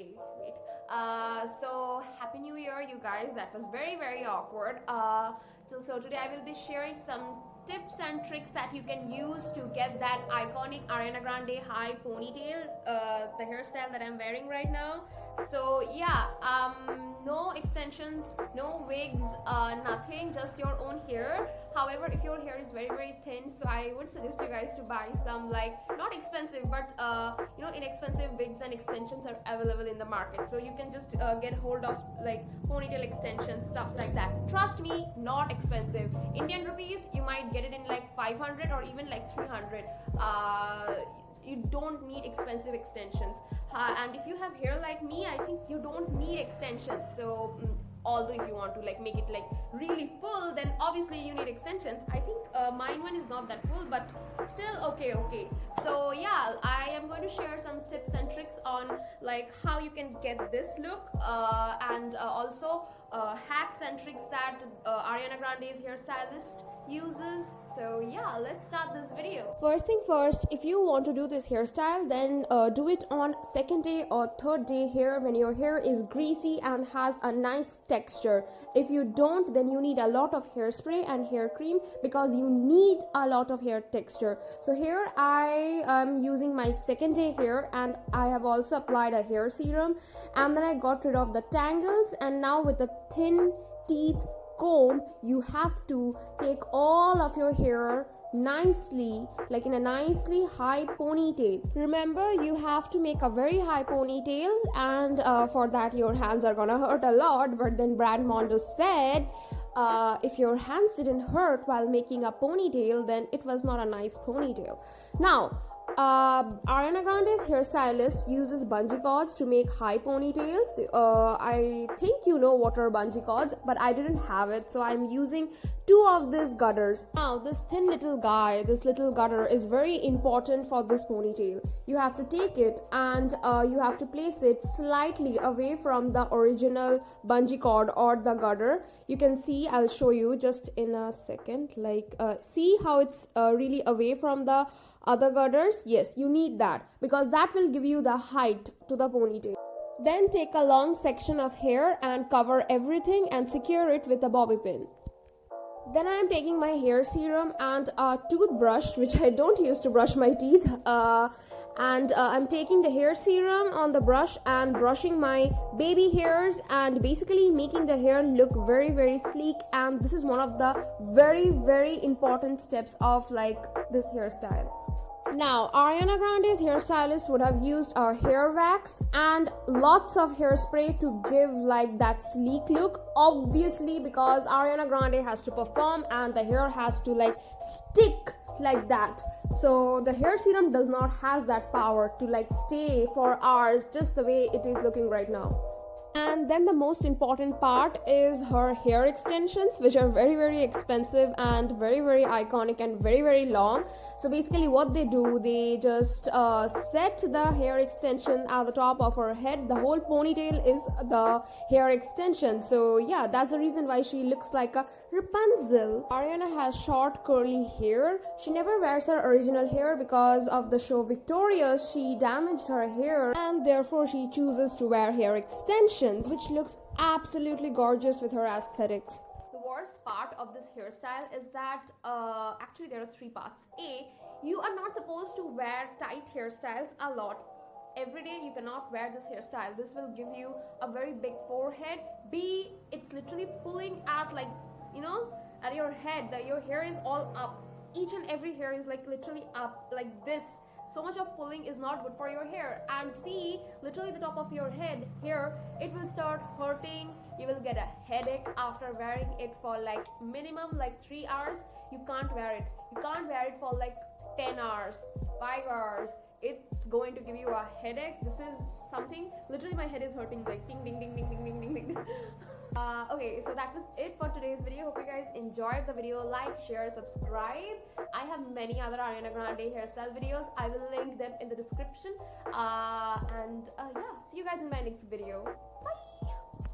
Okay, wait. So happy New Year, you guys. That was very awkward. So today I will be sharing some tips and tricks that you can use to get that iconic Ariana Grande high ponytail, the hairstyle that I'm wearing right now. So yeah, no extensions, no wigs, nothing, just your own hair. However, if your hair is very thin, so I would suggest you guys to buy some, like, not expensive but inexpensive wigs and extensions are available in the market, so you can just get hold of like ponytail extensions, stuffs like that. Trust me, not expensive. Indian rupees, you might get it in like 500 or even like 300. You don't need expensive extensions, and if you have hair like me, I think you don't need extensions. So although if you want to like make it like really full, then obviously you need extensions. I think mine one is not that full, but still okay. So yeah, I am going to share some tips and tricks on like how you can get this look, and also hacks and tricks that Ariana Grande's hairstylist uses. So yeah, let's start this video. First thing first, if you want to do this hairstyle, then do it on second day or third day hair, when your hair is greasy and has a nice texture. If you don't, then you need a lot of hairspray and hair cream, because you need a lot of hair texture. So here I am using my second day hair, and I have also applied a hair serum, and then I got rid of the tangles. And now with a thin teeth comb, you have to take all of your hair nicely, like in a nicely high ponytail. Remember, you have to make a very high ponytail, and for that your hands are gonna hurt a lot. But then Brad Mondo said, if your hands didn't hurt while making a ponytail, then it was not a nice ponytail. Now Ariana Grande's hairstylist uses bungee cords to make high ponytails. I think you know what are bungee cords, but I didn't have it, so I'm using two of these gutters. Now this thin little guy, this little gutter is very important for this ponytail. You have to take it and you have to place it slightly away from the original bungee cord or the gutter. You can see, I'll show you just in a second, like see how it's really away from the other gutters. Yes, you need that, because that will give you the height to the ponytail. Then take a long section of hair and cover everything and secure it with a bobby pin. Then I am taking my hair serum and a toothbrush, which I don't use to brush my teeth, and I'm taking the hair serum on the brush and brushing my baby hairs, and basically making the hair look very sleek. And this is one of the very important steps of like this hairstyle. Now, Ariana Grande's hairstylist would have used a hair wax and lots of hairspray to give like that sleek look, obviously, because Ariana Grande has to perform and the hair has to like stick like that. So the hair serum does not has that power to like stay for hours, just the way it is looking right now. And then the most important part is her hair extensions, which are very expensive and very iconic and very long. So basically what they do, they just set the hair extension at the top of her head. The whole ponytail is the hair extension. So yeah, that's the reason why she looks like a Rapunzel. Ariana has short curly hair. She never wears her original hair because of the show Victorious. She damaged her hair and therefore she chooses to wear hair extensions, which looks absolutely gorgeous with her aesthetics. The worst part of this hairstyle is that actually there are three parts. A, you are not supposed to wear tight hairstyles a lot. Every day you cannot wear this hairstyle. This will give you a very big forehead. B, it's literally pulling at like, at your head. Your hair is all up. Each and every hair is like literally up like this. So much of pulling is not good for your hair. And C, literally the top of your head here, it will start hurting. You will get a headache after wearing it for like minimum like 3 hours. You can't wear it. You can't wear it for like 10 hours, 5 hours. It's going to give you a headache. This is something, literally my head is hurting like ding ding. Okay, so that was it for today's video. Hope you guys enjoyed the video. Like, share, subscribe. I have many other Ariana Grande hairstyle videos. I will link them in the description. Yeah, see you guys in my next video. Bye.